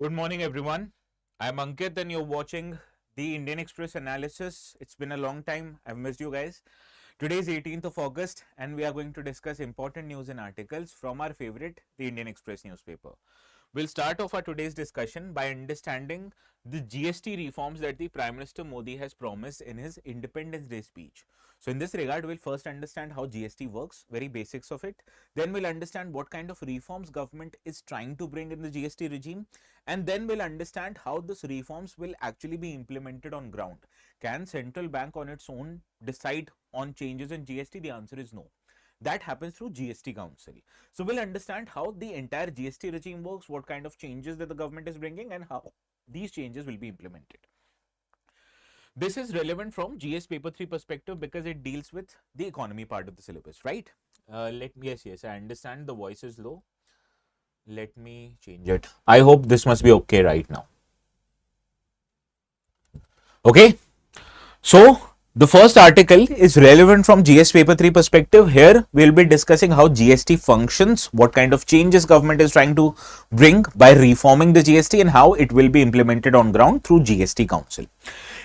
Good morning, everyone. I'm Ankit, and you're watching the Indian Express analysis. It's been a long time. I've missed you guys. Today is 18th of August, and we are going to discuss important news and articles from our favorite, the Indian Express newspaper. We'll start off our today's discussion by understanding the GST reforms that the Prime Minister Modi has promised in his Independence Day speech. So in this regard, we'll first understand how GST works, very basics of it. Then we'll understand what kind of reforms government is trying to bring in the GST regime. And then we'll understand how these reforms will actually be implemented on ground. Can central bank on its own decide on changes in GST? The answer is no. That happens through GST Council. So we'll understand how the entire GST regime works, what kind of changes that the government is bringing, and how these changes will be implemented. This is relevant from GS paper 3 perspective because it deals with the economy part of the syllabus, right? Yes, I understand the voice is low. Let me change it. I hope this must be okay right now. Okay. So the first article is relevant from GS paper 3 perspective. Here we'll be discussing how GST functions, what kind of changes government is trying to bring by reforming the GST, and how it will be implemented on ground through GST Council.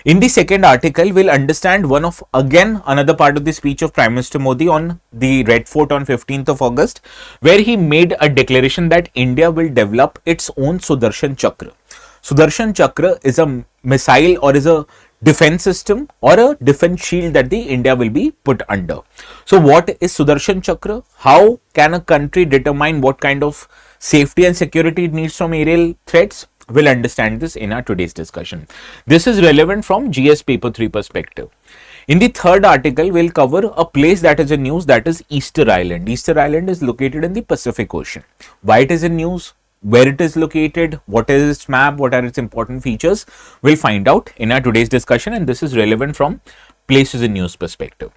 In the second article, we'll understand another part of the speech of Prime Minister Modi on the Red Fort on 15th of August, where he made a declaration that India will develop its own Sudarshan Chakra. Sudarshan Chakra is a missile or is a defense system or a defense shield that the India will be put under. So what is Sudarshan Chakra? How can a country determine what kind of safety and security it needs from aerial threats? We'll understand this in our today's discussion. This is relevant from GS paper 3 perspective. In the third article, we'll cover a place that is in news, that is Easter Island. Easter Island is located in the Pacific Ocean. Why it is in news, where it is located, what is its map, what are its important features, we'll find out in our today's discussion, and this is relevant from places in news perspective.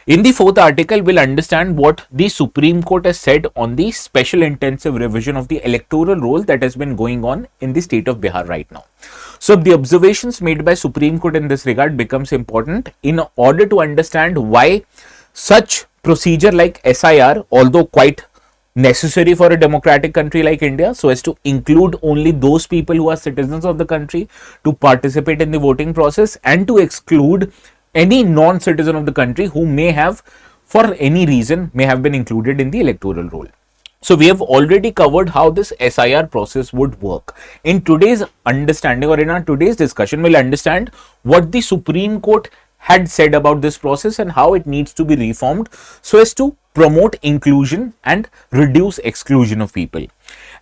In the fourth article, we'll understand what the Supreme Court has said on the special intensive revision of the electoral roll that has been going on in the state of Bihar right now. So the observations made by Supreme Court in this regard becomes important in order to understand why such procedure like SIR, although quite necessary for a democratic country like India, so as to include only those people who are citizens of the country to participate in the voting process, and to exclude any non-citizen of the country who may have, for any reason, may have been included in the electoral roll. So we have already covered how this SIR process would work. In today's understanding, or in our today's discussion, we'll understand what the Supreme Court had said about this process and how it needs to be reformed so as to promote inclusion and reduce exclusion of people.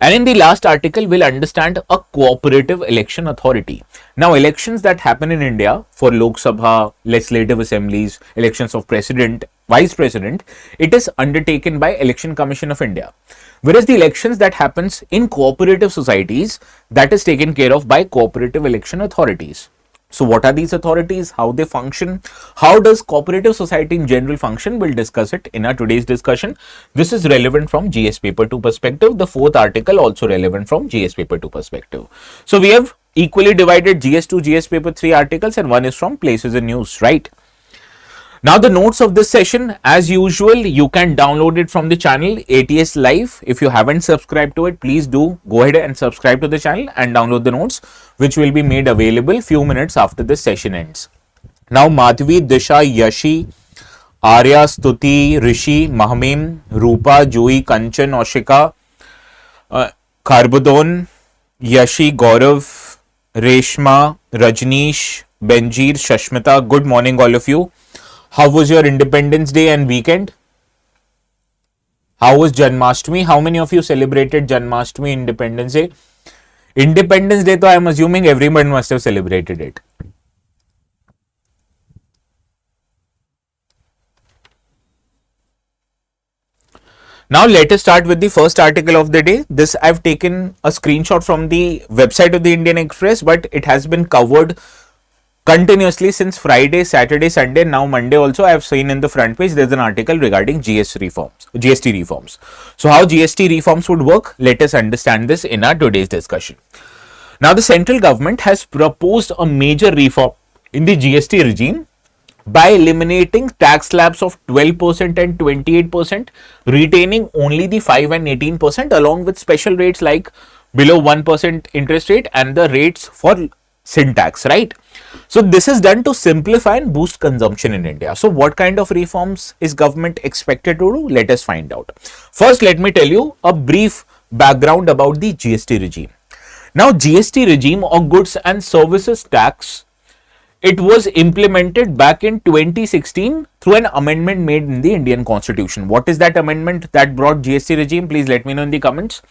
And in the last article, we'll understand a cooperative election authority. Now, elections that happen in India for Lok Sabha, legislative assemblies, elections of president, vice president, it is undertaken by Election Commission of India. Whereas the elections that happens in cooperative societies, that is taken care of by cooperative election authorities. So what are these authorities, how they function, how does cooperative society in general function? We'll discuss it in our today's discussion. This is relevant from GS paper 2 perspective. The fourth article also relevant from GS paper 2 perspective. So we have equally divided GS 2, GS paper 3 articles, and one is from places in news, right? Now the notes of this session, as usual, you can download it from the channel ATS Live. If you haven't subscribed to it, please do go ahead and subscribe to the channel and download the notes, which will be made available few minutes after this session ends. Now Madhvi, Disha, Yashi, Arya, Stuti, Rishi, Mahmim, Rupa, Joey, Kanchan, Oshika, Karbudon, Yashi, Gaurav, Reshma, Rajneesh, Benjir, Shashmita. Good morning all of you. How was your Independence Day and weekend? How was Janmashtami? How many of you celebrated Janmashtami, Independence Day? Independence Day, though, I am assuming everyone must have celebrated it. Now let us start with the first article of the day. This I've taken a screenshot from the website of the Indian Express, but it has been covered continuously since Friday, Saturday, Sunday, now Monday also. I have seen in the front page there's an article regarding GST reforms. So how GST reforms would work, let us understand this in our today's discussion. Now the central government has proposed a major reform in the GST regime by eliminating tax slabs of 12% and 28%, retaining only the 5 and 18%, along with special rates like below 1% interest rate and the rates for sin tax, right? So this is done to simplify and boost consumption in India. So what kind of reforms is government expected to do? Let us find out. First, let me tell you a brief background about the GST regime. Now, GST regime or goods and services tax, it was implemented back in 2016 through an amendment made in the Indian Constitution. What is that amendment that brought GST regime? Please let me know in the comments.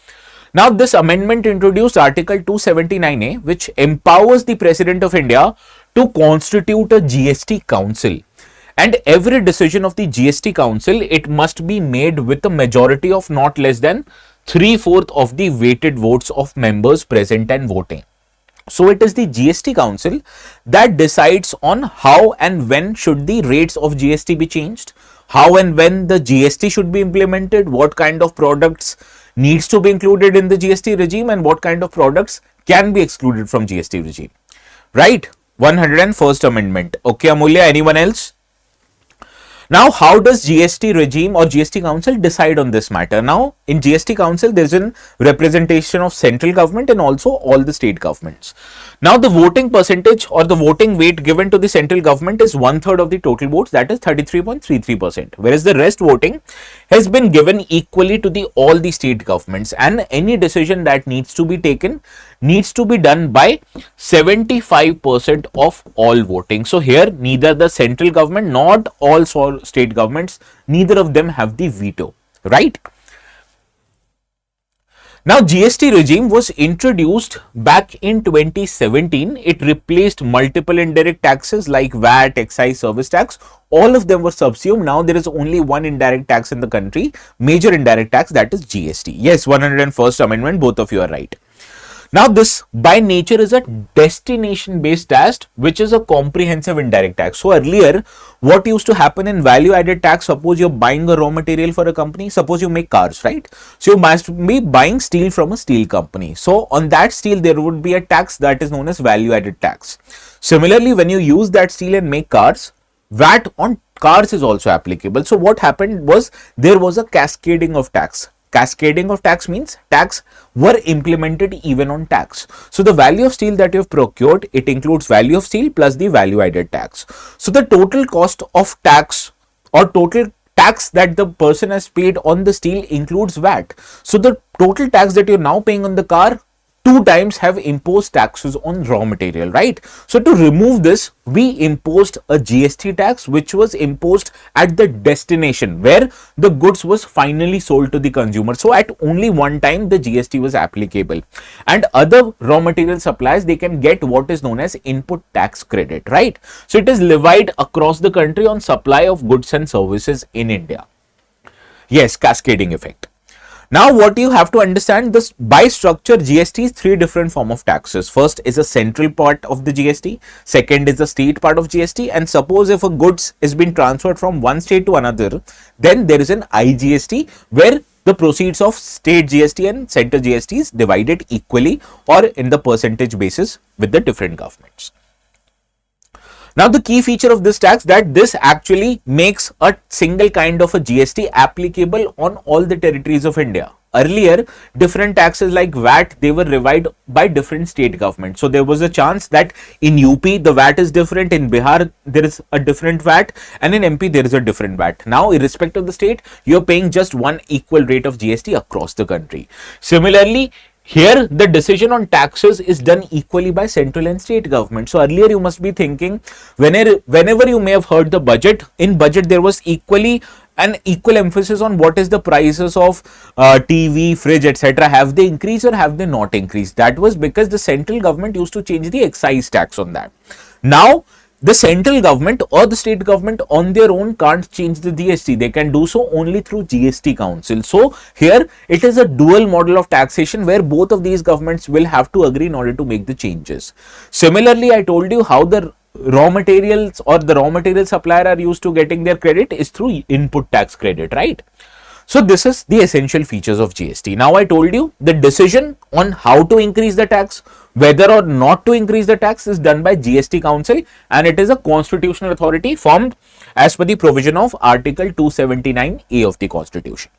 Now, this amendment introduced Article 279A, which empowers the President of India to constitute a GST Council. And every decision of the GST Council, it must be made with a majority of not less than 3/4 of the weighted votes of members present and voting. So it is the GST Council that decides on how and when should the rates of GST be changed, how and when the GST should be implemented, what kind of products needs to be included in the GST regime, and what kind of products can be excluded from GST regime. Right? 101st Amendment. Okay, Amulya, anyone else? Now, how does GST regime or GST Council decide on this matter? Now, in GST Council, there is a representation of central government and also all the state governments. Now, the voting percentage or the voting weight given to the central government is 1/3 of the total votes, that is 33.33%, whereas the rest voting has been given equally to the all the state governments, and any decision that needs to be taken needs to be done by 75% of all voting. So here neither the central government nor all state governments, neither of them have the veto, right? Now, GST regime was introduced back in 2017. It replaced multiple indirect taxes like VAT, excise, service tax. All of them were subsumed. Now there is only one indirect tax in the country, major indirect tax, that is GST. Yes, 101st Amendment, both of you are right. Now, this by nature is a destination based tax, which is a comprehensive indirect tax. So earlier, what used to happen in value added tax, suppose you're buying a raw material for a company, suppose you make cars, right? So you must be buying steel from a steel company. So on that steel, there would be a tax that is known as value added tax. Similarly, when you use that steel and make cars, VAT on cars is also applicable. So what happened was there was a cascading of tax. Cascading of tax means tax were implemented even on tax. So the value of steel that you have procured, it includes value of steel plus the value added tax. So the total cost of tax or total tax that the person has paid on the steel includes VAT. So the total tax that you're now paying on the car, 2 times have imposed taxes on raw material, right? So to remove this, we imposed a GST tax, which was imposed at the destination where the goods was finally sold to the consumer. So at only one time the GST was applicable, and other raw material suppliers, they can get what is known as input tax credit, right? So it is levied across the country on supply of goods and services in India. Yes, cascading effect. Now, what you have to understand, this by structure, GST is 3 different form of taxes. First is a central part of the GST. Second is the state part of GST. And suppose if a goods is being transferred from one state to another, then there is an IGST where the proceeds of state GST and center GST is divided equally or in the percentage basis with the different governments. Now, the key feature of this tax that this actually makes a single kind of a GST applicable on all the territories of India. Earlier, different taxes like VAT, they were levied by different state governments. So there was a chance that in UP, the VAT is different, in Bihar, there is a different VAT, and in MP, there is a different VAT. Now, irrespective of the state, you're paying just one equal rate of GST across the country. Similarly, here, the decision on taxes is done equally by central and state government. So earlier you must be thinking, whenever you may have heard the budget, in budget there was an equal emphasis on what is the prices of TV, fridge, etc. Have they increased or have they not increased? That was because the central government used to change the excise tax on that. Now, the central government or the state government on their own can't change the GST. They can do so only through GST Council. So here it is a dual model of taxation where both of these governments will have to agree in order to make the changes. Similarly, I told you how the raw materials or the raw material supplier are used to getting their credit is through input tax credit, right? So this is the essential features of GST. Now I told you the decision on how to increase the tax, whether or not to increase the tax is done by GST Council, and it is a constitutional authority formed as per the provision of Article 279A of the Constitution.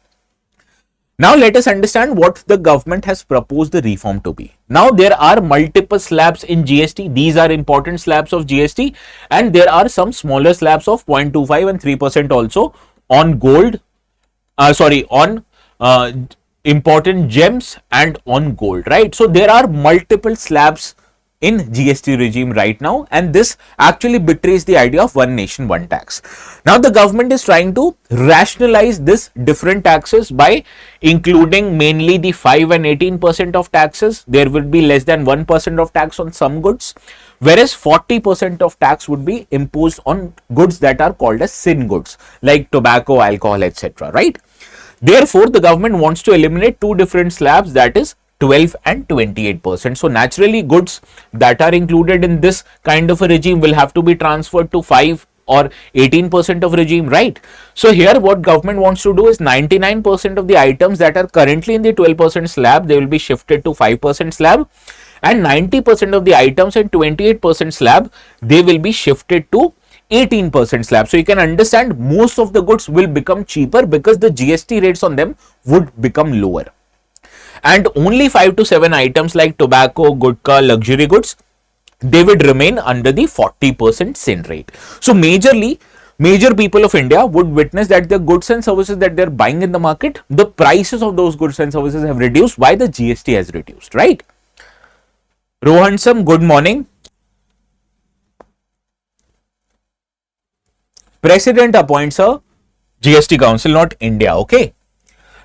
Now let us understand what the government has proposed the reform to be. Now there are multiple slabs in GST. These are important slabs of GST, and there are some smaller slabs of 0.25 and 3% also on gold, on important gems and on gold, right? So there are multiple slabs in GST regime right now, and this actually betrays the idea of one nation, one tax. Now the government is trying to rationalize this different taxes by including mainly the 5 and 18% of taxes. There will be less than 1% of tax on some goods, whereas 40% of tax would be imposed on goods that are called as sin goods, like tobacco, alcohol, etc., right? Therefore, the government wants to eliminate two different slabs, that is 12 and 28%. So naturally, goods that are included in this kind of a regime will have to be transferred to 5 or 18% of regime, right? So here what government wants to do is 99% of the items that are currently in the 12% slab, they will be shifted to 5% slab, and 90% of the items in 28% slab, they will be shifted to 18% slab. So you can understand most of the goods will become cheaper because the GST rates on them would become lower. And only 5 to 7 items like tobacco, gutka, luxury goods, they would remain under the 40% sin rate. So major people of India would witness that the goods and services that they're buying in the market, the prices of those goods and services have reduced while the GST has reduced, right? Rohansam, good morning. President appoints a GST council, not India, okay?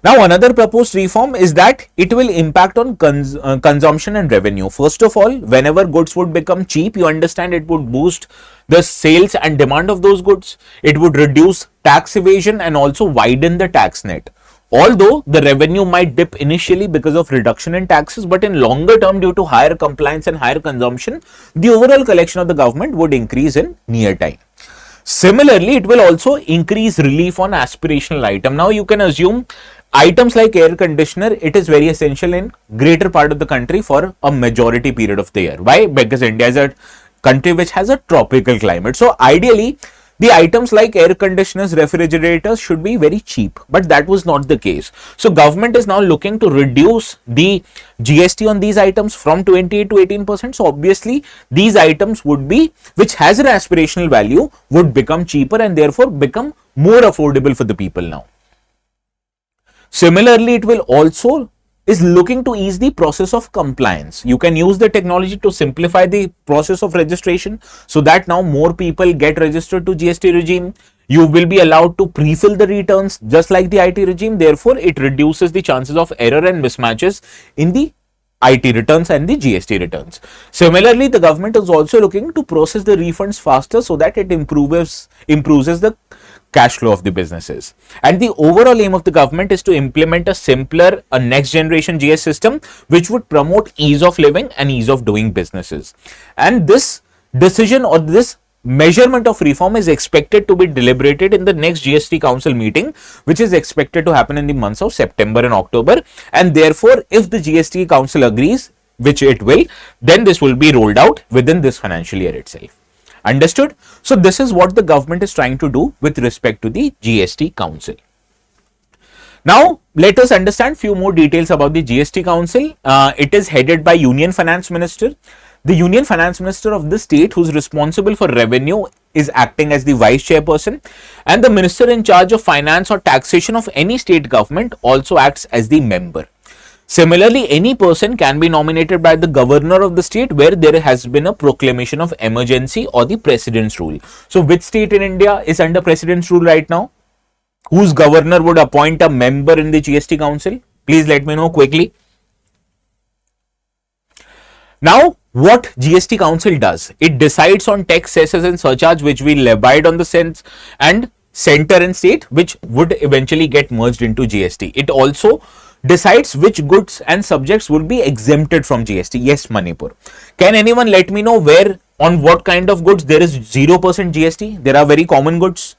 Now, another proposed reform is that it will impact on consumption and revenue. First of all, whenever goods would become cheap, you understand it would boost the sales and demand of those goods. It would reduce tax evasion and also widen the tax net. Although the revenue might dip initially because of reduction in taxes, but in longer term, due to higher compliance and higher consumption, the overall collection of the government would increase in near time. Similarly, it will also increase relief on aspirational item. Now you can assume items like air conditioner, it is very essential in greater part of the country for a majority period of the year. Why? Because India is a country which has a tropical climate. So ideally, the items like air conditioners, refrigerators should be very cheap, but that was not the case. So government is now looking to reduce the GST on these items from 28 to 18%. So obviously these items would be, which has an aspirational value, would become cheaper and therefore become more affordable for the people now. Similarly, it will also is looking to ease the process of compliance. You can use the technology to simplify the process of registration so that now more people get registered to GST regime. You will be allowed to pre-fill the returns just like the IT regime. Therefore, it reduces the chances of error and mismatches in the IT returns and the GST returns. Similarly, the government is also looking to process the refunds faster so that it improves the cash flow of the businesses. And the overall aim of the government is to implement a simpler, a next generation GS system which would promote ease of living and ease of doing businesses. And this decision or this measurement of reform is expected to be deliberated in the next GST Council meeting, which is expected to happen in the months of September and October. And therefore, if the GST Council agrees, which it will, then this will be rolled out within this financial year itself. Understood? So this is what the government is trying to do with respect to the GST Council. Now, let us understand few more details about the GST Council. It is headed by Union Finance Minister. The Union Finance Minister of the state who is responsible for revenue is acting as the vice chairperson, and the minister in charge of finance or taxation of any state government also acts as the member. Similarly, any person can be nominated by the governor of the state where there has been a proclamation of emergency or the president's rule. So which state in India is under president's rule right now? Whose governor would appoint a member in the GST Council? Please let me know quickly. Now, what GST Council does? It decides on tax, cesses and surcharge which we levied on the center and state, which would eventually get merged into GST. It also decides which goods and subjects will be exempted from GST. Yes, Manipur. Can anyone let me know where, on what kind of goods there is 0% GST? There are very common goods.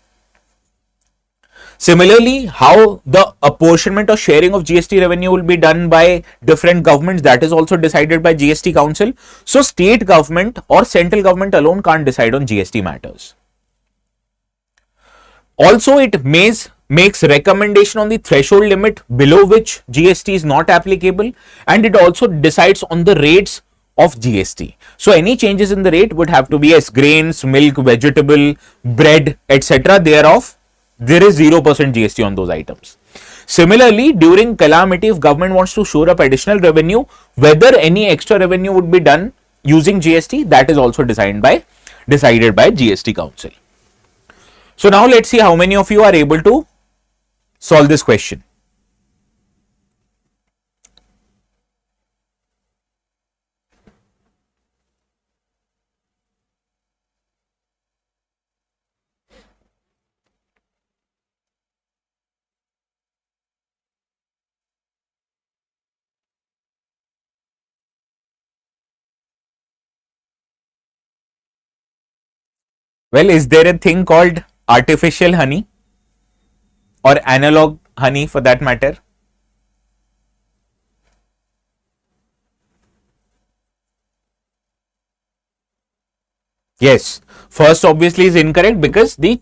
Similarly, how the apportionment or sharing of GST revenue will be done by different governments, that is also decided by GST Council. So state government or central government alone can't decide on GST matters. Also, it makes recommendation on the threshold limit below which GST is not applicable, and it also decides on the rates of GST. So any changes in the rate would have to be as grains, milk, vegetable, bread, etc. Thereof, there is 0% GST on those items. Similarly, during calamity, if government wants to shore up additional revenue, whether any extra revenue would be done using GST, that is also decided by GST Council. So now let's see how many of you are able to solve this question. Well, is there a thing called artificial honey or analog honey for that matter? Yes, first obviously is incorrect because the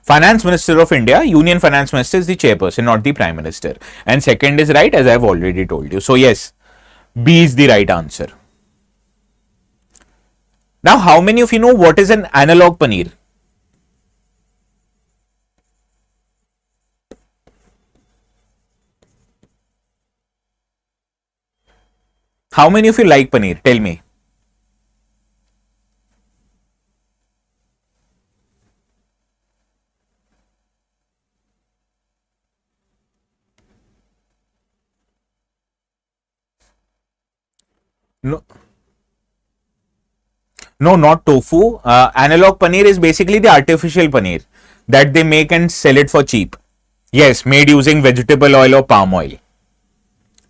Finance Minister of India, Union Finance Minister, is the chairperson, not the Prime Minister. And second is right, as I have already told you. So yes, B is the right answer. Now, how many of you know what is an analog paneer? How many of you like paneer? Tell me. No, no, not tofu. Analog paneer is basically the artificial paneer that they make and sell it for cheap. Yes, made using vegetable oil or palm oil.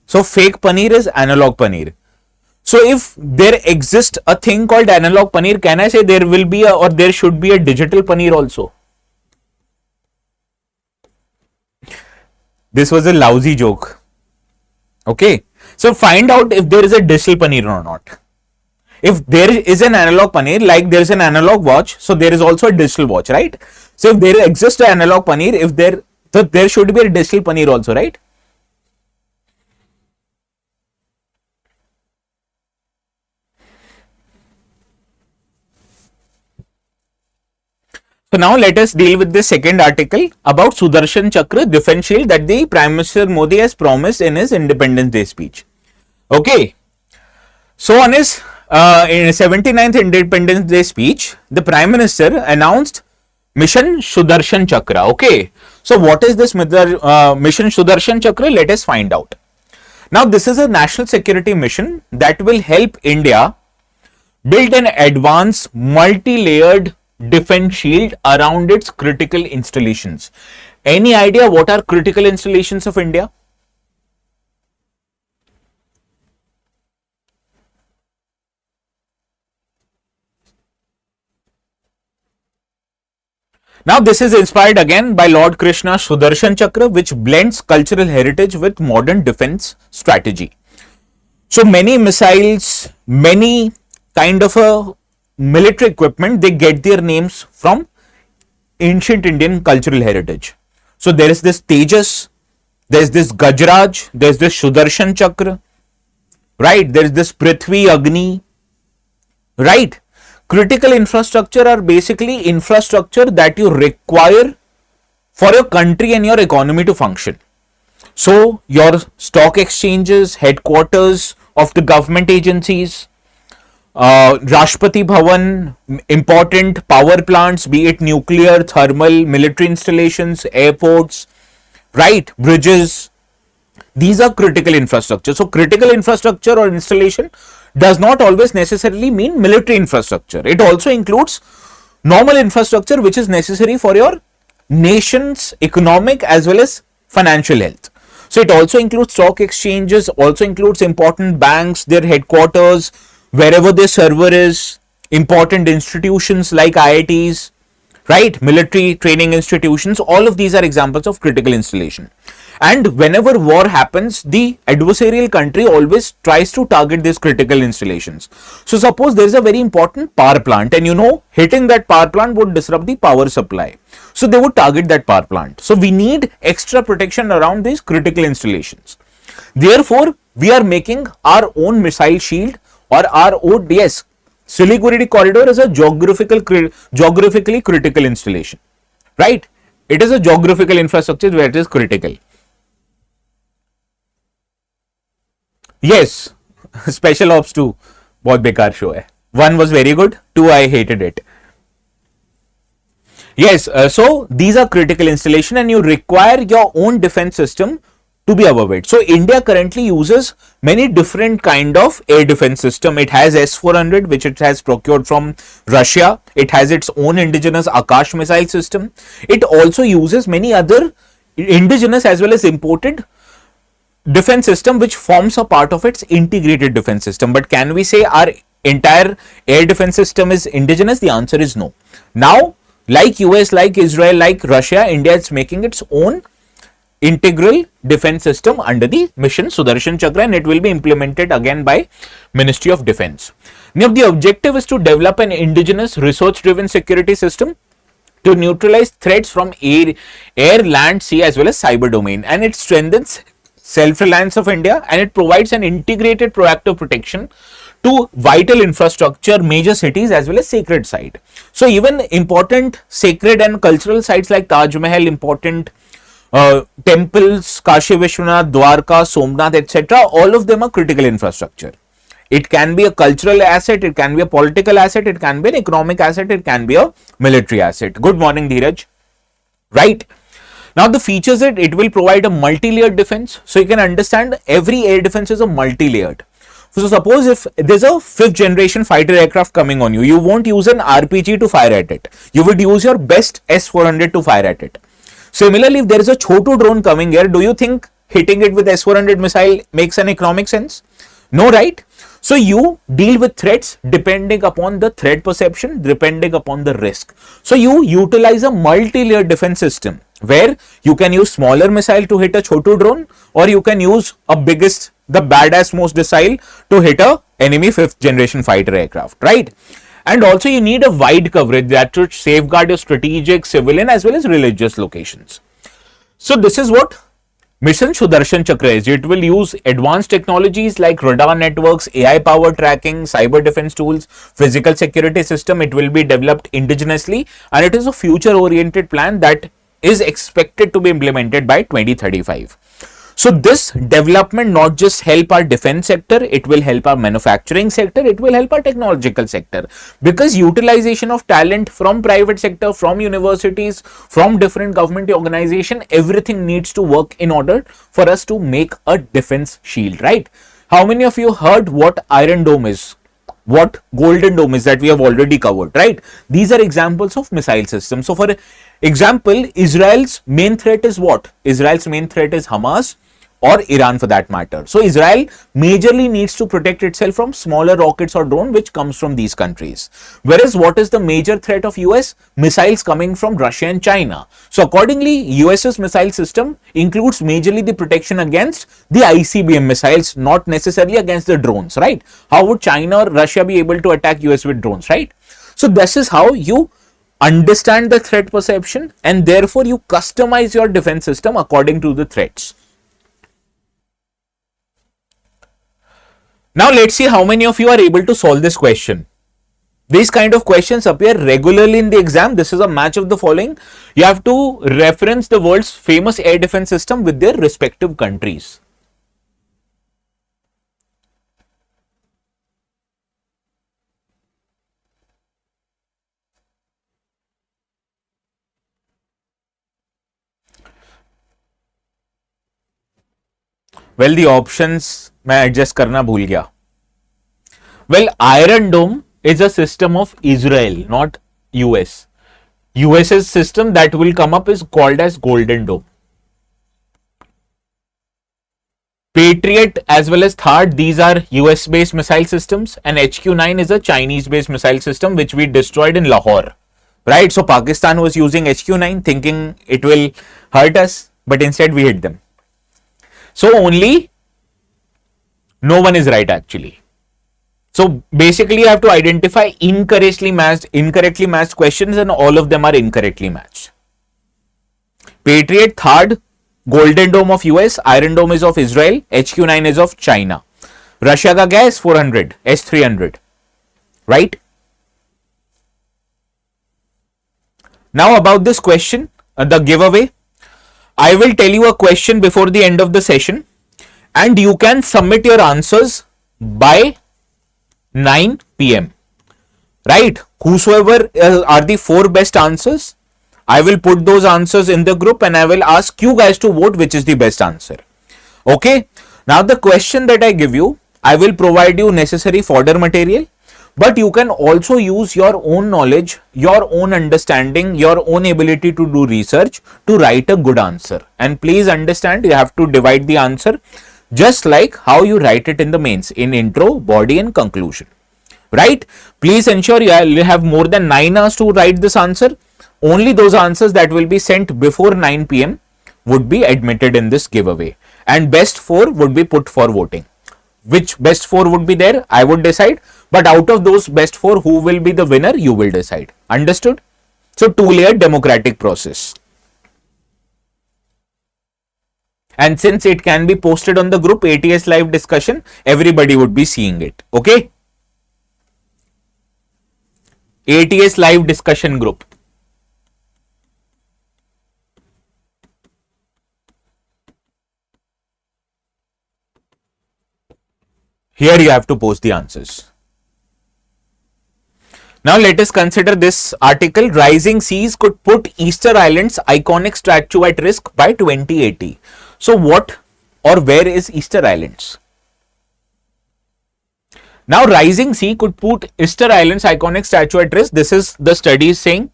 So fake paneer is analog paneer. So if there exists a thing called analog paneer, can I say there will be a, or there should be a digital paneer also? This was a lousy joke. Okay. So find out if there is a digital paneer or not. If there is an analog paneer, like there is an analog watch, so there is also a digital watch, right? So if there exists an analog paneer, so there should be a digital paneer also, right? So now let us deal with the second article about Sudarshan Chakra defense shield that the Prime Minister Modi has promised in his Independence Day speech. Okay. So on his in 79th Independence Day speech, the Prime Minister announced Mission Sudarshan Chakra. Okay. So what is this Mission Sudarshan Chakra? Let us find out. Now this is a national security mission that will help India build an advanced multi-layered defense shield around its critical installations. Any idea what are critical installations of India? Now this is inspired again by Lord Krishna's Sudarshan Chakra, which blends cultural heritage with modern defense strategy. So many missiles, many kind of a military equipment, they get their names from ancient Indian cultural heritage. So there is this Tejas, there is this Gajraj, there is this Sudarshan Chakra, right? There is this Prithvi, Agni, right? Critical infrastructure are basically infrastructure that you require for your country and your economy to function. So your stock exchanges, headquarters of the government agencies, Rashtrapati Bhavan, important power plants, be it nuclear, thermal, military installations, airports, right, bridges, these are critical infrastructure. So critical infrastructure or installation does not always necessarily mean military infrastructure. It also includes normal infrastructure which is necessary for your nation's economic as well as financial health. So it also includes stock exchanges, also includes important banks, their headquarters, wherever their server is, important institutions like IITs, right, military training institutions, all of these are examples of critical installation. And whenever war happens, the adversarial country always tries to target these critical installations. So suppose there is a very important power plant, and hitting that power plant would disrupt the power supply. So they would target that power plant. So we need extra protection around these critical installations. Therefore, we are making our own missile shield or our own, yes, Siliguri corridor is a geographically critical installation, right? It is a geographical infrastructure where it is critical. Yes, Special Ops 2 बहुत बेकार show है. 1 was very good, 2 I hated it. Yes, so these are critical installation and you require your own defense system to be above it. So India currently uses many different kind of air defense system. It has S-400 which it has procured from Russia. It has its own indigenous Akash missile system. It also uses many other indigenous as well as imported defense system which forms a part of its integrated defense system. But can we say our entire air defense system is indigenous? The answer is no. Now, like US, like Israel, like Russia, India is making its own integral defense system under the mission Sudarshan Chakra, and it will be implemented again by Ministry of Defense. Now, the objective is to develop an indigenous research-driven security system to neutralize threats from air, land, sea as well as cyber domain, and it strengthens self-reliance of India, and it provides an integrated proactive protection to vital infrastructure, major cities as well as sacred site. So even important sacred and cultural sites like Taj Mahal, important temples, Kashi Vishwanath, Dwarka, Somnath, etc., all of them are critical infrastructure. It can be a cultural asset, it can be a political asset, it can be an economic asset, it can be a military asset. Good morning, Dheeraj. Right. Now the features it will provide a multi-layered defense. So you can understand every air defense is a multi-layered. So suppose if there's a 5th generation fighter aircraft coming on you, you won't use an RPG to fire at it. You would use your best S-400 to fire at it. Similarly, if there is a Chotu drone coming here, do you think hitting it with S-400 missile makes an economic sense? No, right? So you deal with threats depending upon the threat perception, depending upon the risk. So you utilize a multi-layered defense system where you can use smaller missile to hit a Chotu drone, or you can use the badass most missile to hit a enemy 5th generation fighter aircraft, right? And also you need a wide coverage that should safeguard your strategic, civilian as well as religious locations. So this is what Mission Sudarshan Chakra is. It will use advanced technologies like radar networks, AI powered tracking, cyber defense tools, physical security system. It will be developed indigenously, and it is a future oriented plan that is expected to be implemented by 2035. So this development not just help our defense sector, it will help our manufacturing sector, it will help our technological sector, because utilization of talent from private sector, from universities, from different government organization, everything needs to work in order for us to make a defense shield, right? How many of you heard what Iron Dome is? What Golden Dome is? That we have already covered, right? These are examples of missile systems. So for example, Israel's main threat is what? Israel's main threat is Hamas or Iran for that matter. So Israel majorly needs to protect itself from smaller rockets or drone which comes from these countries. Whereas what is the major threat of US? Missiles coming from Russia and China. So accordingly, US's missile system includes majorly the protection against the ICBM missiles, not necessarily against the drones, right? How would China or Russia be able to attack US with drones, right? So this is how you understand the threat perception, and therefore you customize your defense system according to the threats. Now let's see how many of you are able to solve this question. These kind of questions appear regularly in the exam. This is a match of the following. You have to reference the world's famous air defense system with their respective countries. Well, the options मैं adjust करना भूल गया. Well, Iron Dome is a system of Israel, not US. US's system that will come up is called as Golden Dome. Patriot as well as THAAD, these are US based missile systems, and HQ-9 is a Chinese based missile system which we destroyed in Lahore, right? So Pakistan was using HQ-9 thinking it will hurt us, but instead we hit them. So only no one is right actually. So basically you have to identify incorrectly matched questions, and all of them are incorrectly matched. Patriot third, Golden Dome of US, Iron Dome is of Israel, HQ9 is of China. Russia का क्या है? S400, S300, right? Now about this question, the giveaway. I will tell you a question before the end of the session, and you can submit your answers by 9 p.m. Right? Whosoever are the 4 best answers, I will put those answers in the group and I will ask you guys to vote which is the best answer. Okay? Now the question that I give you, I will provide you necessary fodder material, but you can also use your own knowledge, your own understanding, your own ability to do research to write a good answer. And please understand, you have to divide the answer just like how you write it in the mains, in intro, body and conclusion. Right? Please ensure you have more than 9 hours to write this answer. Only those answers that will be sent before 9 p.m. would be admitted in this giveaway. And best 4 would be put for voting. Which best 4 would be there, I would decide. But out of those best 4, who will be the winner, you will decide. Understood? So 2-layer democratic process. And since it can be posted on the group ATS live discussion, everybody would be seeing it. Okay? ATS live discussion group. Here you have to post the answers. Now let us consider this article. Rising seas could put Easter Island's iconic statue at risk by 2080. So what or where is Easter Islands? Now rising sea could put Easter Island's iconic statue at risk. This is the study is saying.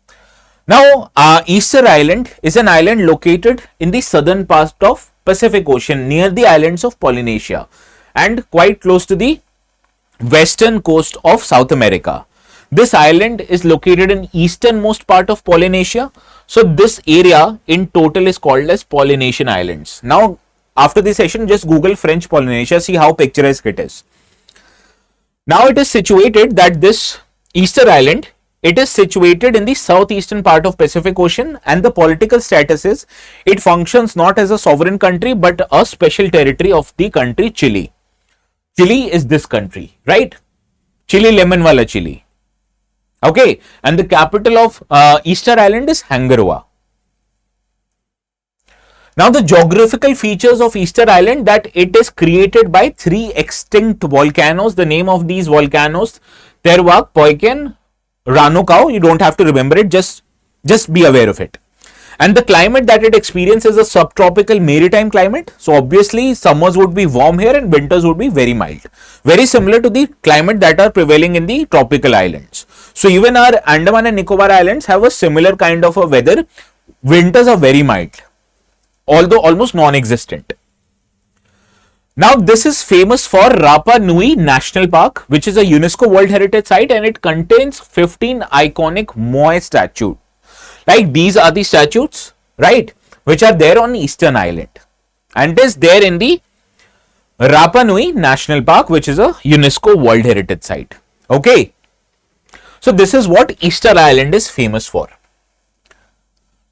Now Easter Island is an island located in the southern part of Pacific Ocean near the islands of Polynesia and quite close to the western coast of South America. This island is located in easternmost part of Polynesia. So this area in total is called as Polynesian Islands. Now after the session, just Google French Polynesia, see how picturesque it is. Now it is situated that this Easter Island, it is situated in the southeastern part of Pacific Ocean, and the political status is it functions not as a sovereign country but a special territory of the country Chile. Chile is this country, right? Chile, lemon wala Chile. Okay, and the capital of Easter Island is Hangaroa. Now the geographical features of Easter Island, that it is created by 3 extinct volcanoes. The name of these volcanoes, Terwak, Poiken, Ranokau. You don't have to remember it, just be aware of it. And the climate that it experiences is a subtropical maritime climate. So obviously summers would be warm here and winters would be very mild. Very similar to the climate that are prevailing in the tropical islands. So even our Andaman and Nicobar Islands have a similar kind of a weather. Winters are very mild, although almost non-existent. Now this is famous for Rapa Nui National Park, which is a UNESCO World Heritage Site, and it contains 15 iconic Moai statues. Like these are the statues, right, which are there on Eastern Island, and it is there in the Rapa Nui National Park, which is a UNESCO World Heritage Site. Okay, so this is what Easter Island is famous for.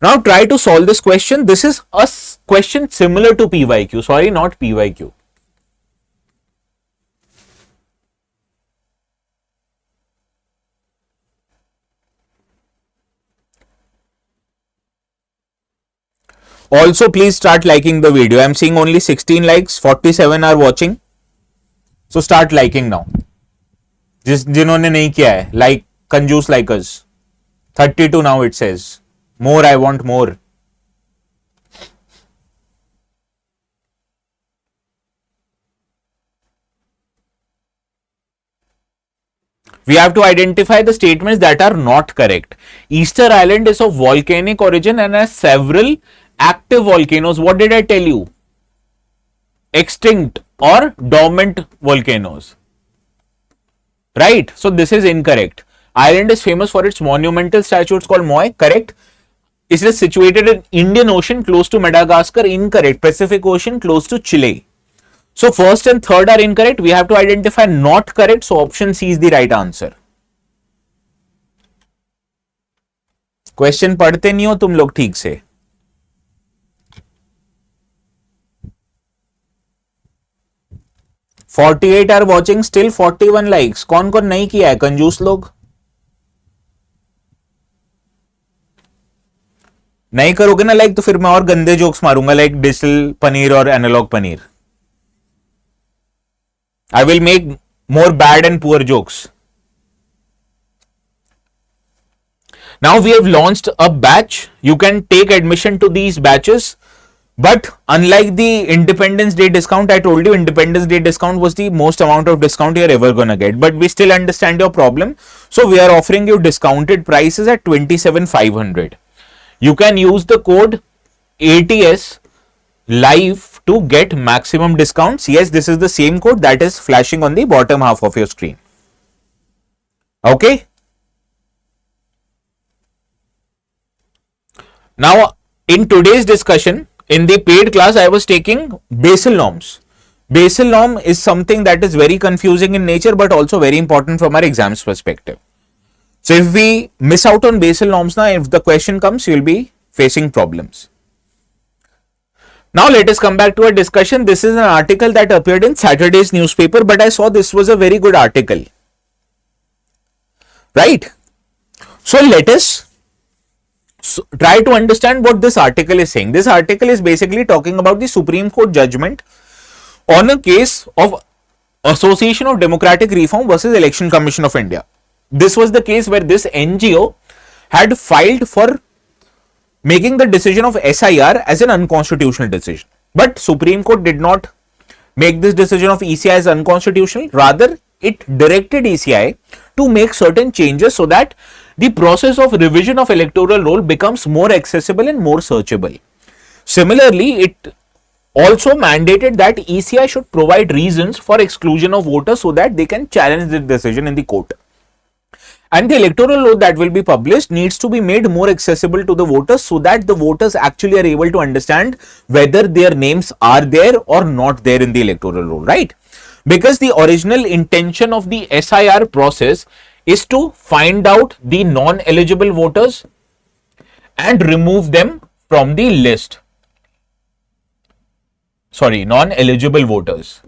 Now try to solve this question. This is a question similar to PYQ. Sorry, not PYQ. Also, please start liking the video. I am seeing only 16 likes, 47 are watching. So start liking now. जिन्होंने नहीं किया है, like कंजूस likers. 32 now it says. More, I want more. We have to identify the statements that are not correct. Easter Island is of volcanic origin and has several active volcanoes. What did I tell you? Extinct or dormant volcanoes. Right? So this is incorrect. Island is famous for its monumental statue. It's called Moai. Correct. It is situated in Indian Ocean close to Madagascar. Incorrect. Pacific Ocean close to Chile. So first and third are incorrect. We have to identify not correct. So option C is the right answer. Question पढ़ते नहीं हो तुम लोग ठीक से. $48 are watching, still 41 likes. कौन कौन नहीं किया है? कंजूस लोग. नहीं करोगे ना लाइक तो फिर मैं और गंदे जोक्स मारूंगा लाइक डिजिटल पनीर और analogue paneer. I will make more bad and poor jokes. Now we have launched a batch. You can take admission to these batches. But unlike the Independence Day discount, I told you Independence Day discount was the most amount of discount you're ever gonna get. But we still understand your problem. So we are offering you discounted prices at 27,500. You can use the code ATS live to get maximum discounts. Yes, this is the same code that is flashing on the bottom half of your screen. Okay. Now, in today's discussion, in the paid class, I was taking Basel norms. Basel norm is something that is very confusing in nature, but also very important from our exams perspective. So, if we miss out on Basel norms now, if the question comes, you will be facing problems. Now, let us come back to our discussion. This is an article that appeared in Saturday's newspaper, but I saw this was a very good article. Right? So, let us try to understand what this article is saying. This article is basically talking about the Supreme Court judgment on a case of Association of Democratic Reform versus Election Commission of India. This was the case where this NGO had filed for making the decision of SIR as an unconstitutional decision. But Supreme Court did not make this decision of ECI as unconstitutional. Rather, it directed ECI to make certain changes so that the process of revision of electoral roll becomes more accessible and more searchable. Similarly, it also mandated that ECI should provide reasons for exclusion of voters so that they can challenge the decision in the court. And the electoral roll that will be published needs to be made more accessible to the voters so that the voters actually are able to understand whether their names are there or not there in the electoral roll, right? Because the original intention of the SIR process is to find out the non-eligible voters and remove them from the list. Sorry, non-eligible voters.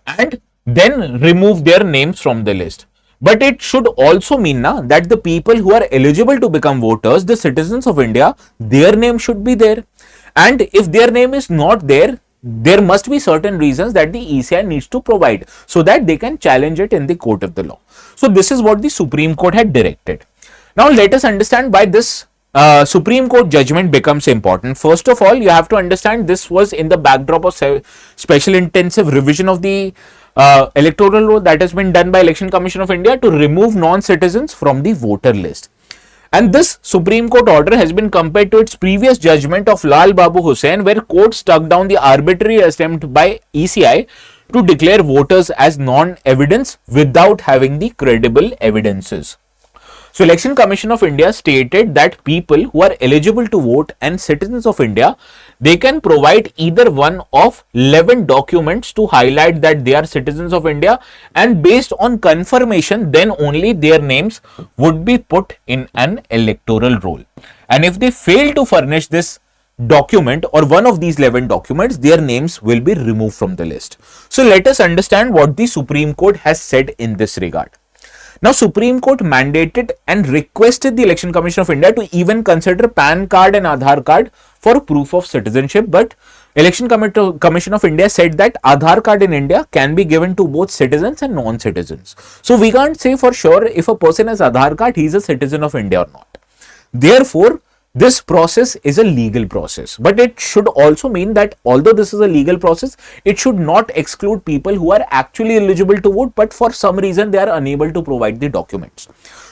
And then remove their names from the list. But it should also mean that the people who are eligible to become voters, the citizens of India, their name should be there. And if their name is not there, there must be certain reasons that the ECI needs to provide so that they can challenge it in the court of the law. So this is what the Supreme Court had directed. Now let us understand why this Supreme Court judgment becomes important. First of all, you have to understand this was in the backdrop of special intensive revision of the electoral roll that has been done by Election Commission of India to remove non-citizens from the voter list. And this Supreme Court order has been compared to its previous judgment of Lal Babu Hussain, where court struck down the arbitrary attempt by ECI to declare voters as non-evidence without having the credible evidences. So, Election Commission of India stated that people who are eligible to vote and citizens of India, they can provide either one of 11 documents to highlight that they are citizens of India, and based on confirmation, then only their names would be put in an electoral roll. And if they fail to furnish this document or one of these 11 documents, their names will be removed from the list. So, let us understand what the Supreme Court has said in this regard. Now, Supreme Court mandated and requested the Election Commission of India to even consider PAN card and Aadhaar card for proof of citizenship. But Election Commission of India said that Aadhaar card in India can be given to both citizens and non-citizens. So, we can't say for sure if a person has Aadhaar card, he is a citizen of India or not. Therefore, this process is a legal process, but it should also mean that although this is a legal process, it should not exclude people who are actually eligible to vote, but for some reason they are unable to provide the documents.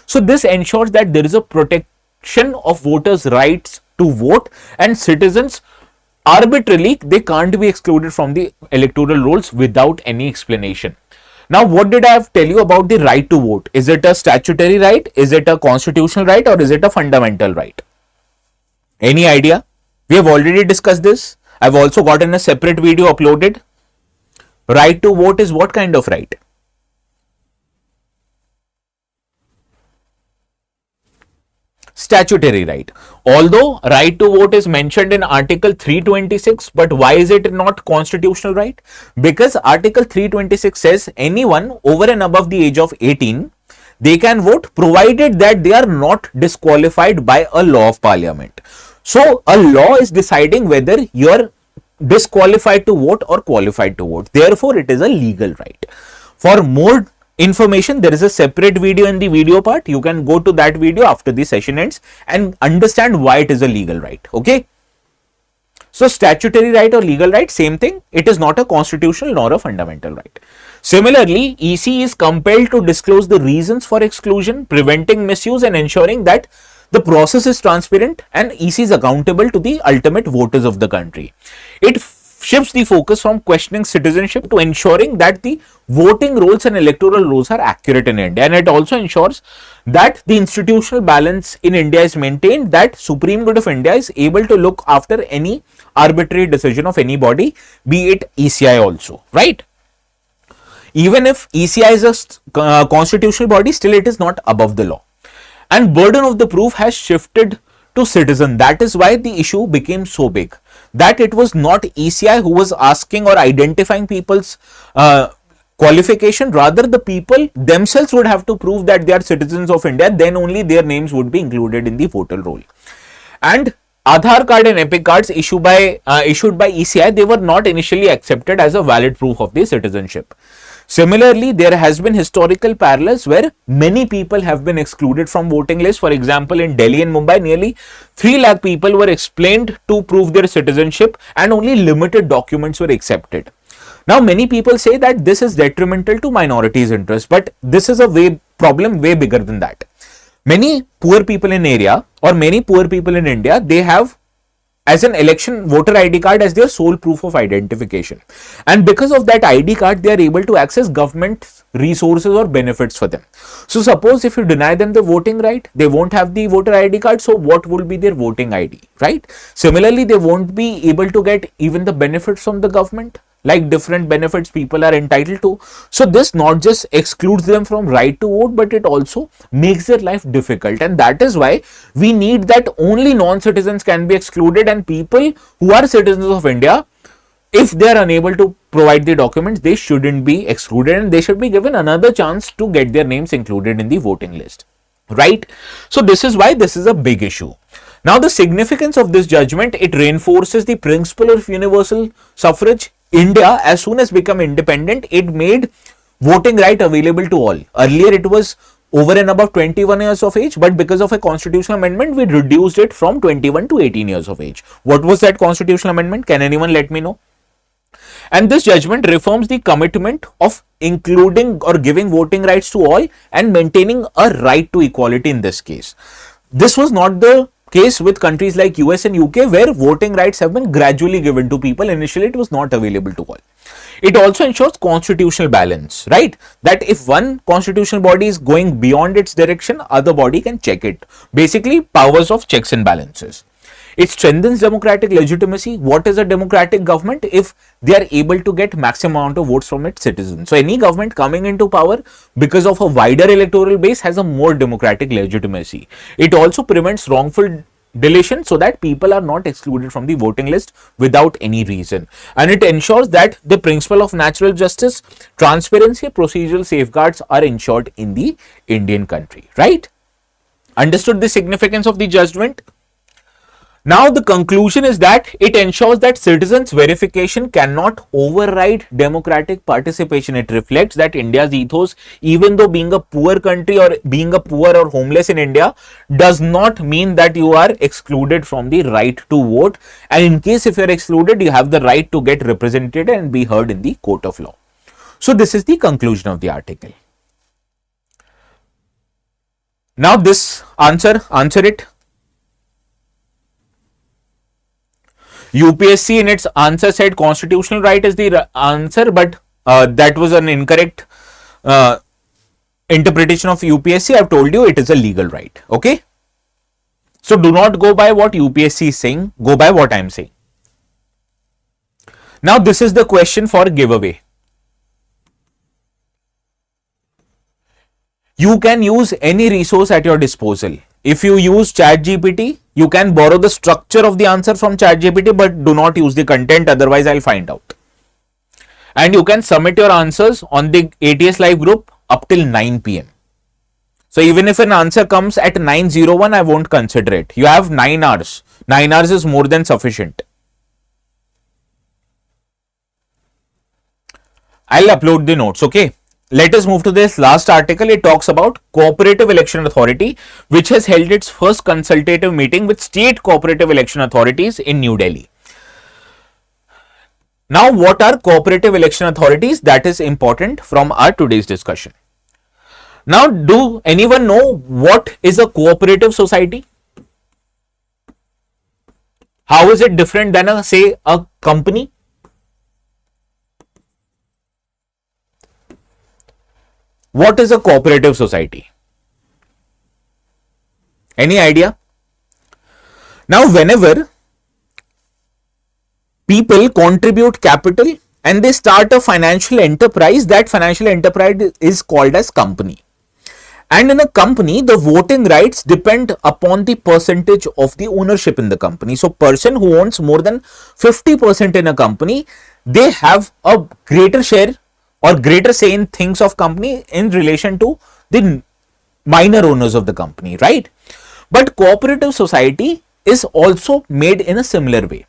So this ensures that there is a protection of voters' rights to vote, and citizens arbitrarily, they can't be excluded from the electoral rolls without any explanation. Now, what did I have tell you about the right to vote? Is it a statutory right? Is it a constitutional right? Or is it a fundamental right? Any idea? We have already discussed this. I've also gotten a separate video uploaded. Right to vote is what kind of right? Statutory right. Although right to vote is mentioned in Article 326, but why is it not constitutional right? Because Article 326 says anyone over and above the age of 18, they can vote provided that they are not disqualified by a law of parliament. So a law is deciding whether you're disqualified to vote or qualified to vote. Therefore, it is a legal right. For more information, there is a separate video in the video part. You can go to that video after the session ends and understand why it is a legal right. Okay. So statutory right or legal right, same thing. It is not a constitutional nor a fundamental right. Similarly, EC is compelled to disclose the reasons for exclusion, preventing misuse and ensuring that the process is transparent, and EC is accountable to the ultimate voters of the country. It shifts the focus from questioning citizenship to ensuring that the voting rolls and electoral rolls are accurate in India, and it also ensures that the institutional balance in India is maintained, that Supreme Court of India is able to look after any arbitrary decision of anybody, be it ECI also, right? Even if ECI is a constitutional body, still it is not above the law. And burden of the proof has shifted to citizen. That is why the issue became so big, that it was not ECI who was asking or identifying people's qualification. Rather, the people themselves would have to prove that they are citizens of India. Then only their names would be included in the voter roll. And Aadhaar card and Epic cards issued by ECI, they were not initially accepted as a valid proof of the citizenship. Similarly, there has been historical parallels where many people have been excluded from voting lists. For example, in Delhi and Mumbai, nearly 3 lakh people were explained to prove their citizenship and only limited documents were accepted. Now, many people say that this is detrimental to minorities' interests, but this is a problem way bigger than that. Many poor people in area or many poor people in India, they have as an election voter ID card as their sole proof of identification, and because of that ID card they are able to access government resources or benefits for them. So suppose if you deny them the voting right, they won't have the voter ID card, so what will be their voting ID, right? Similarly, they won't be able to get even the benefits from the government, like different benefits people are entitled to. So this not just excludes them from right to vote, but it also makes their life difficult, and that is why we need that only non-citizens can be excluded, and people who are citizens of India, if they are unable to provide the documents, they shouldn't be excluded and they should be given another chance to get their names included in the voting list, right? So this is why this is a big issue. Now, the significance of this judgment, it reinforces the principle of universal suffrage. India, as soon as become independent, it made voting right available to all. Earlier, it was over and above 21 years of age, but because of a constitutional amendment, we reduced it from 21 to 18 years of age. What was that constitutional amendment? Can anyone let me know? And this judgment reforms the commitment of including or giving voting rights to all and maintaining a right to equality in this case. This was not the case with countries like US and UK, where voting rights have been gradually given to people. Initially, it was not available to all. It also ensures constitutional balance, right? That if one constitutional body is going beyond its direction, other body can check it. Basically, powers of checks and balances. It strengthens democratic legitimacy. What is a democratic government? If they are able to get maximum amount of votes from its citizens. So any government coming into power because of a wider electoral base has a more democratic legitimacy. It also prevents wrongful deletion so that people are not excluded from the voting list without any reason. And it ensures that the principle of natural justice, transparency, procedural safeguards are ensured in the Indian country, right? Understood the significance of the judgment? Now, the conclusion is that it ensures that citizens' verification cannot override democratic participation. It reflects that India's ethos, even though being a poor country or being a poor or homeless in India, does not mean that you are excluded from the right to vote. And in case if you are excluded, you have the right to get represented and be heard in the court of law. So, this is the conclusion of the article. Now, this answer it. UPSC in its answer said constitutional right is the answer, but that was an incorrect interpretation of UPSC, I've told you it is a legal right. Okay. So do not go by what UPSC is saying, go by what I'm saying. Now this is the question for giveaway. You can use any resource at your disposal. If you use ChatGPT, you can borrow the structure of the answer from ChatGPT, but do not use the content, otherwise I'll find out. And you can submit your answers on the ATS live group up till 9 p.m. So even if an answer comes at 9:01, I won't consider it. You have 9 hours. 9 hours is more than sufficient. I'll upload the notes, okay? Let us move to this last article. It talks about Cooperative Election Authority, which has held its first consultative meeting with state cooperative election authorities in New Delhi. Now, what are cooperative election authorities? That is important from our today's discussion. Now, do anyone know what is a cooperative society? How is it different than a company? What is a cooperative society? Any idea? Now, whenever people contribute capital and they start a financial enterprise, that financial enterprise is called as company. And in a company, the voting rights depend upon the percentage of the ownership in the company. So, person who owns more than 50% in a company, they have a greater share or greater say in things of company in relation to the minor owners of the company, right? But cooperative society is also made in a similar way.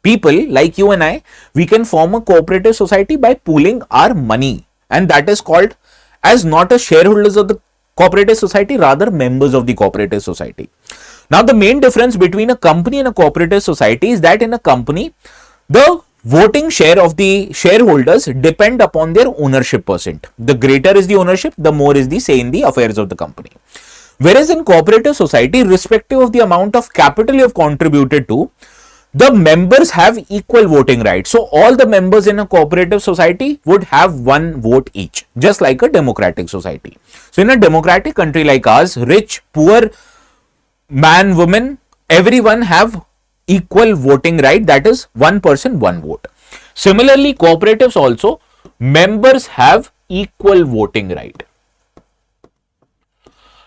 People like you and I, we can form a cooperative society by pooling our money, and that is called as not as shareholders of the cooperative society, rather members of the cooperative society. Now, the main difference between a company and a cooperative society is that in a company, the voting share of the shareholders depend upon their ownership percent. The greater is the ownership, the more is the say in the affairs of the company. Whereas in cooperative society, irrespective of the amount of capital you have contributed to, the members have equal voting rights. So all the members in a cooperative society would have one vote each, just like a democratic society. So in a democratic country like ours, rich, poor, man, woman, everyone have equal voting right, that is one person, one vote. Similarly, cooperatives also, members have equal voting right.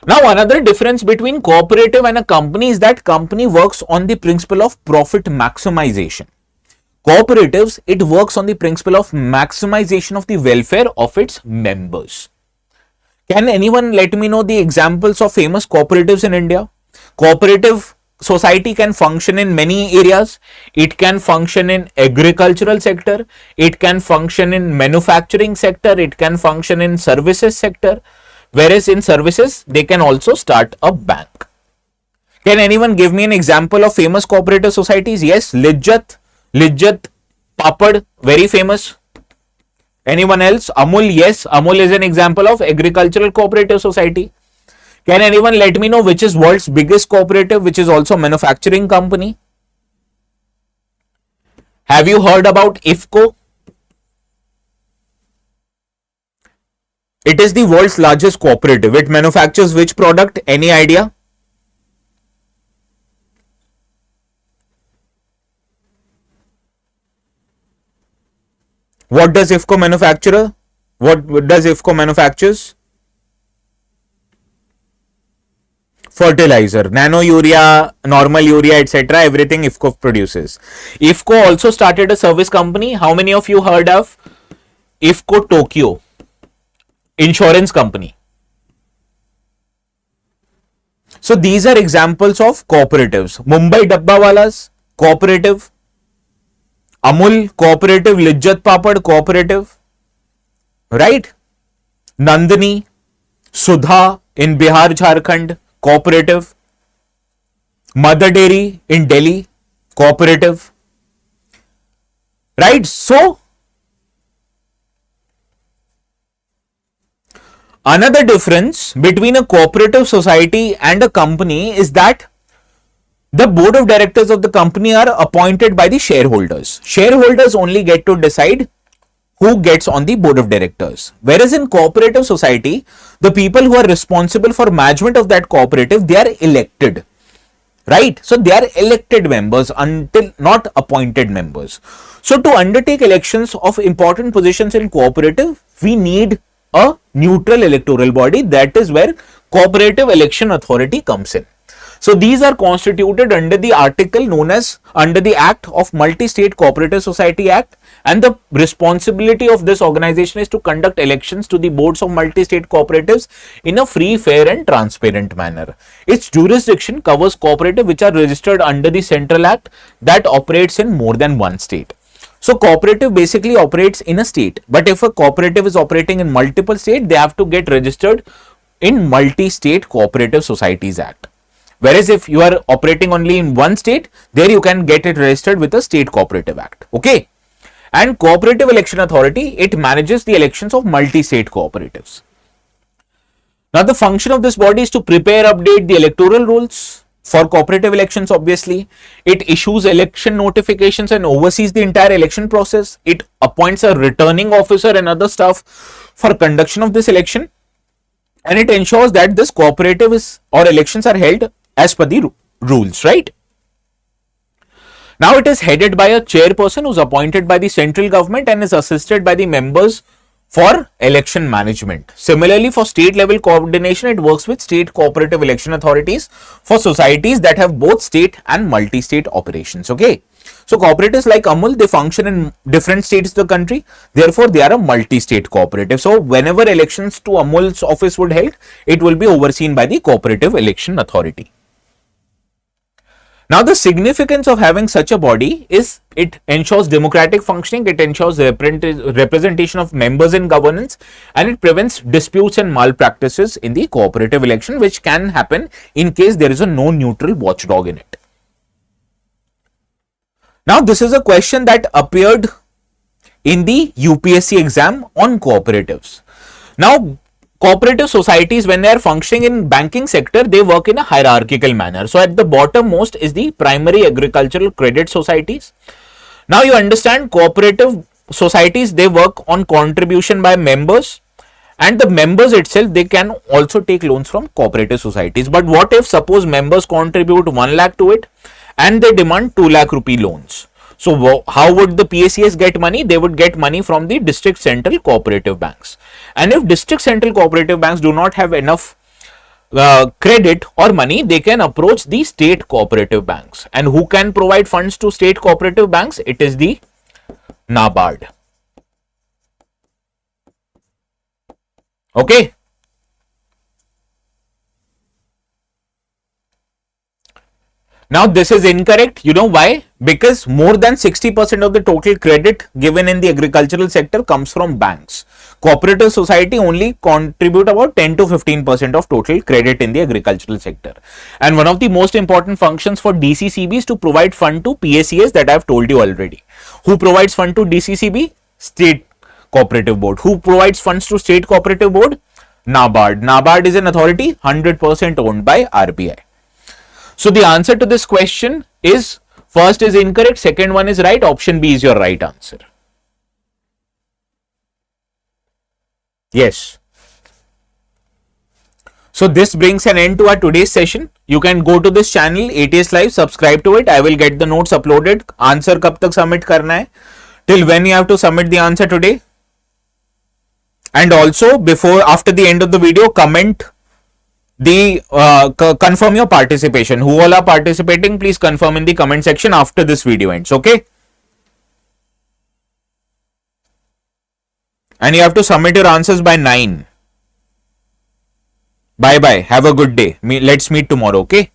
Now, another difference between cooperative and a company is that company works on the principle of profit maximization. Cooperatives, it works on the principle of maximization of the welfare of its members. Can anyone let me know the examples of famous cooperatives in India? Cooperative society can function in many areas. It can function in agricultural sector. It can function in manufacturing sector. It can function in services sector. Whereas in services, they can also start a bank. Can anyone give me an example of famous cooperative societies? Yes, Lijjat Papad, very famous. Anyone else? Amul, yes, Amul is an example of agricultural cooperative society. Can anyone let me know which is world's biggest cooperative, which is also manufacturing company? Have you heard about IFCO? It is the world's largest cooperative. It manufactures which product? Any idea? What does IFCO manufacture? What does IFCO manufactures? Fertilizer, nano urea, normal urea, etc. Everything IFCO produces. IFCO also started a service company. How many of you heard of IFCO Tokyo? Insurance company. So these are examples of cooperatives. Mumbai Dabbawalas, cooperative. Amul, cooperative. Lijjat Papad, cooperative. Right? Nandini, Sudha in Bihar, Jharkhand, cooperative. Mother Dairy in Delhi, cooperative. Right? So, another difference between a cooperative society and a company is that the board of directors of the company are appointed by the shareholders. Shareholders only get to decide who gets on the board of directors. Whereas in cooperative society, the people who are responsible for management of that cooperative, they are elected, right? So they are elected members until not appointed members. So to undertake elections of important positions in cooperative, we need a neutral electoral body. That is where cooperative election authority comes in. So these are constituted under the article known as under the Act of Multi-State Cooperative Society Act, and the responsibility of this organization is to conduct elections to the boards of multi-state cooperatives in a free, fair and transparent manner. Its jurisdiction covers cooperative which are registered under the Central Act that operates in more than one state. So cooperative basically operates in a state, but if a cooperative is operating in multiple states, they have to get registered in Multi-State Cooperative Societies Act. Whereas if you are operating only in one state, there you can get it registered with the State Cooperative Act. Okay. And Cooperative Election Authority, it manages the elections of multi-state cooperatives. Now the function of this body is to prepare, update the electoral rules for cooperative elections. Obviously, it issues election notifications and oversees the entire election process. It appoints a returning officer and other staff for conduction of this election, and it ensures that this cooperative is or elections are held as per the rules, right? Now it is headed by a chairperson who is appointed by the central government and is assisted by the members for election management. Similarly, for state level coordination, it works with state cooperative election authorities for societies that have both state and multi-state operations. Okay. So cooperatives like Amul, they function in different states of the country. Therefore, they are a multi-state cooperative. So whenever elections to Amul's office would held, it will be overseen by the Cooperative Election Authority. Now, the significance of having such a body is it ensures democratic functioning, it ensures representation of members in governance, and it prevents disputes and malpractices in the cooperative election, which can happen in case there is a no neutral watchdog in it. Now, this is a question that appeared in the UPSC exam on cooperatives. Now, cooperative societies, when they are functioning in banking sector, they work in a hierarchical manner. So at the bottom most is the primary agricultural credit societies. Now you understand cooperative societies, they work on contribution by members, and the members itself, they can also take loans from cooperative societies. But what if suppose members contribute 1 lakh to it and they demand 2 lakh rupee loans? So how would the PACS get money? They would get money from the district central cooperative banks. And if district central cooperative banks do not have enough credit or money, they can approach the state cooperative banks. And who can provide funds to state cooperative banks? It is the NABARD. Okay. Now this is incorrect. You know why? Because more than 60% of the total credit given in the agricultural sector comes from banks. Cooperative society only contribute about 10 to 15% of total credit in the agricultural sector. And one of the most important functions for DCCB is to provide fund to PACS, that I have told you already. Who provides fund to DCCB? State Cooperative Board. Who provides funds to State Cooperative Board? NABARD. NABARD is an authority 100% owned by RBI. So the answer to this question is, first is incorrect, second one is right, option B is your right answer. Yes. So this brings an end to our today's session. You can go to this channel, ATS Live, subscribe to it. I will get the notes uploaded. Answer कब तक submit करना है? Till when you have to submit the answer today? And also after the end of the video, comment the confirm your participation. Who all are participating, please confirm in the comment section after this video ends. Okay. And you have to submit your answers by 9. Bye bye. Have a good day. Let's meet tomorrow. Okay.